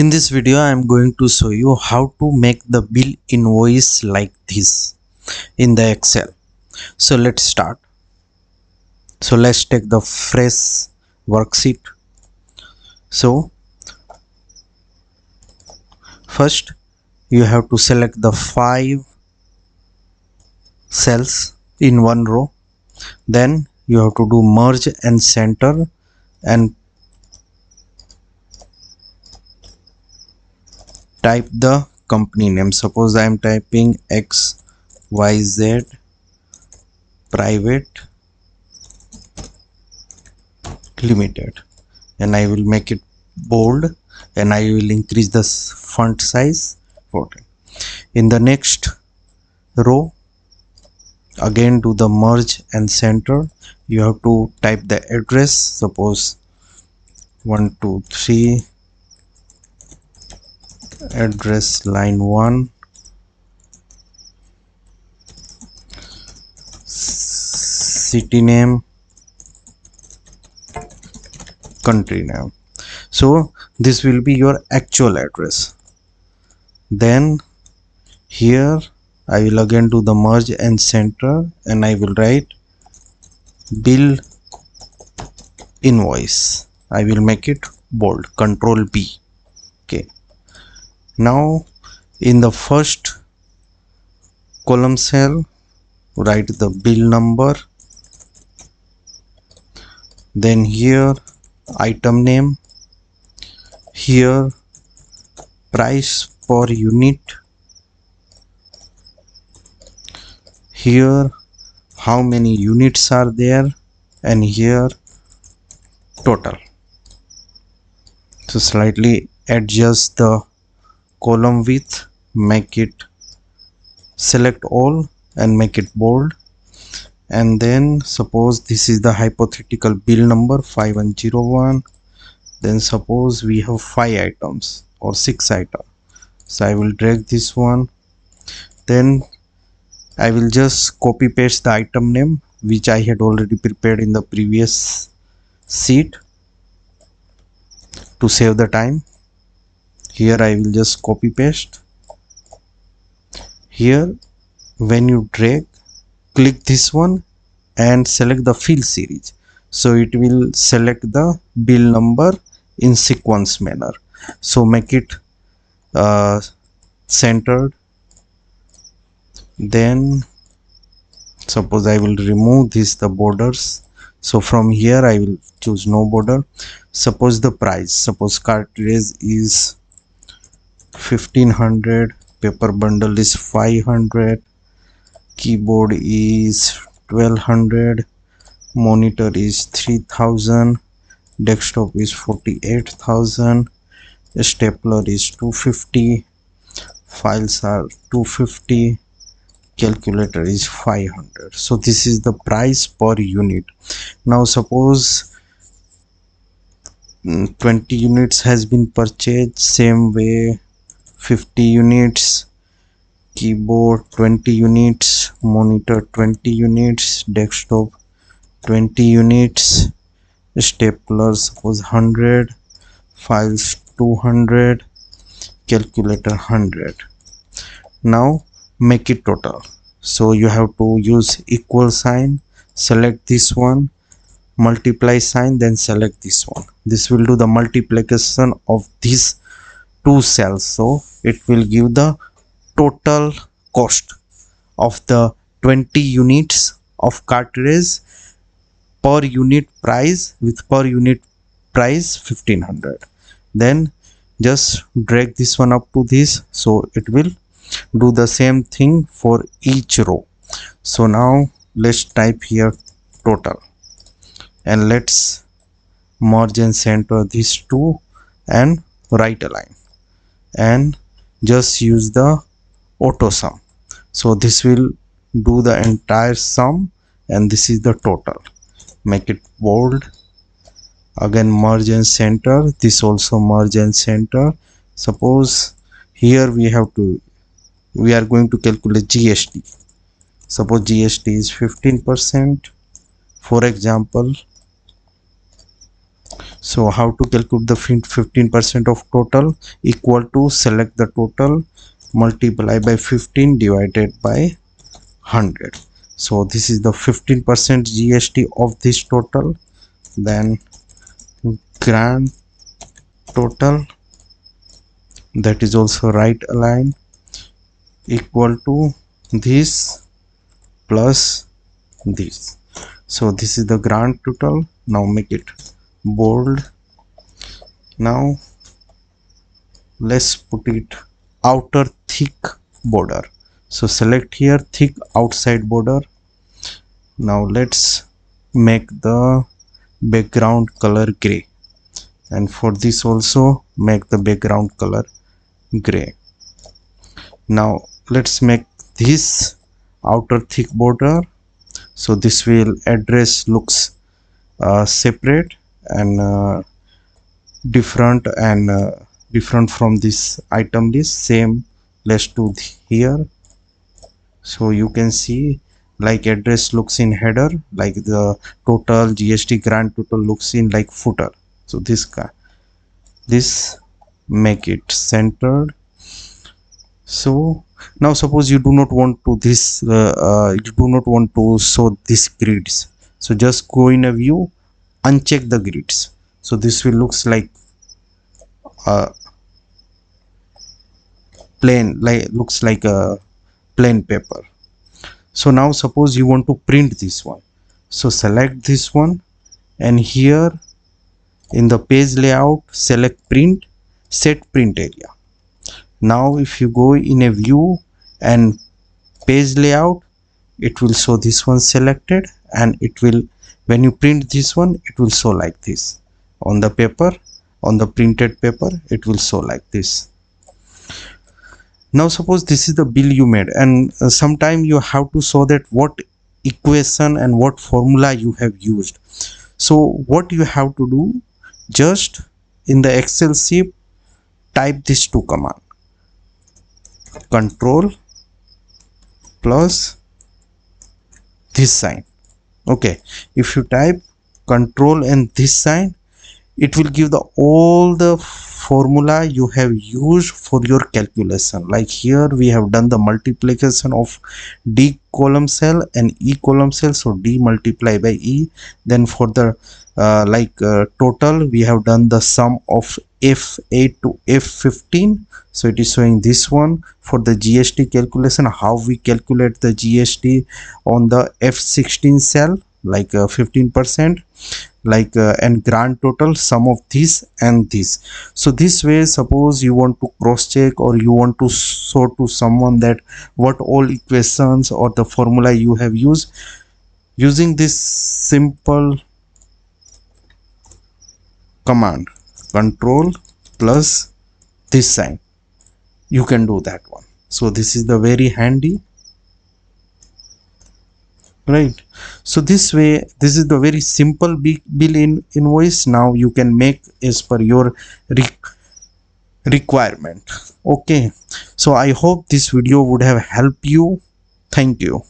In this video I am going to show you how to make the bill invoice like this in the Excel. So let's start. So let's take the fresh worksheet. So first you have to select the 5 cells in one row. Then you have to do merge and center and type the company name. Suppose I am typing XYZ private limited, and I will make it bold and I will increase the font size 14. In the next row again do the merge and center. You have to type the address, suppose 123 address line 1, city name, country name. So this will be your actual address. Then here I will again do the merge and center and I will write bill invoice. I will make it bold, Control B. Okay, now in the first column cell write the bill number, then here item name, here price per unit, here how many units are there, and here total. So slightly adjust the column width, make it select all and make it bold. And then suppose this is the hypothetical bill number 5101. Then suppose we have 5 items or 6 items. So I will drag this one. Then I will just copy paste the item name which I had already prepared in the previous sheet to save the time. Here I will just copy paste. Here when you drag, click this one and select the fill series, so it will select the bill number in sequence manner. So make it centered. Then suppose I will remove the borders. So from here I will choose no border. Suppose the price, suppose cartridge is 1500, paper bundle is 500, keyboard is 1200, monitor is 3000, desktop is 48,000, stapler is 250, files are 250, calculator is 500. So this is the price per unit. Now suppose 20 units has been purchased, same way 50 units, keyboard 20 units, monitor 20 units, desktop 20 units, stapler suppose 100, files 200, calculator 100. Now make it total. So you have to use equal sign, select this one, multiply sign, then select this one. This will do the multiplication of these 2 cells, so it will give the total cost of the 20 units of cartridge per unit price, with per unit price 1500. Then just drag this one up to this, so it will do the same thing for each row. So now let's type here total and let's merge and center these 2 and write a line and just use the auto sum. So this will do the entire sum and this is the total. Make it bold. Again merge and center, this also merge and center. Suppose here we are going to calculate GST. Suppose GST is 15%. For example, So how to calculate the 15% of total? Equal to, select the total, multiply by 15 divided by 100. So this is the 15% GST of this total. Then grand total, that is also right align, equal to this plus this. So this is the grand total. Now make it bold. Now let's put it outer thick border. So select here thick outside border. Now let's make the background color gray, and for this also make the background color gray. Now let's make this outer thick border, so this will address looks separate and different from this item list. Same, let's do here. So you can see like address looks in header, like the total GST grand total looks in like footer. So this make it centered. So now suppose you do not want to show these grids, so just go in a view, uncheck the grids, so this will looks like looks like a plain paper. So now suppose you want to print this one, so select this one, and here in the page layout select print, set print area. Now if you go in a view and page layout, it will show this one selected, and it will, when you print this one, it will show like this on the paper, on the printed paper it will show like this. Now suppose this is the bill you made, and sometime you have to show that what equation and what formula you have used. So what you have to do, just in the Excel sheet type these two command, control plus this sign. Okay, if you type control and this sign, it will give the all the formula you have used for your calculation. Like here we have done the multiplication of D column cell and E column cell, so D multiply by E. Then for the total, we have done the sum of F8 to F15, so it is showing this one. For the GST calculation, how we calculate the GST on the F16 cell, like 15%, and grand total sum of this and this. So this way, suppose you want to cross check or you want to show to someone that what all equations or the formula you have used, using this simple command control plus this sign, you can do that one. So this is the very handy, right? So this way, this is the very simple bill invoice. Now you can make as per your requirement. Okay, so I hope this video would have helped you. Thank you.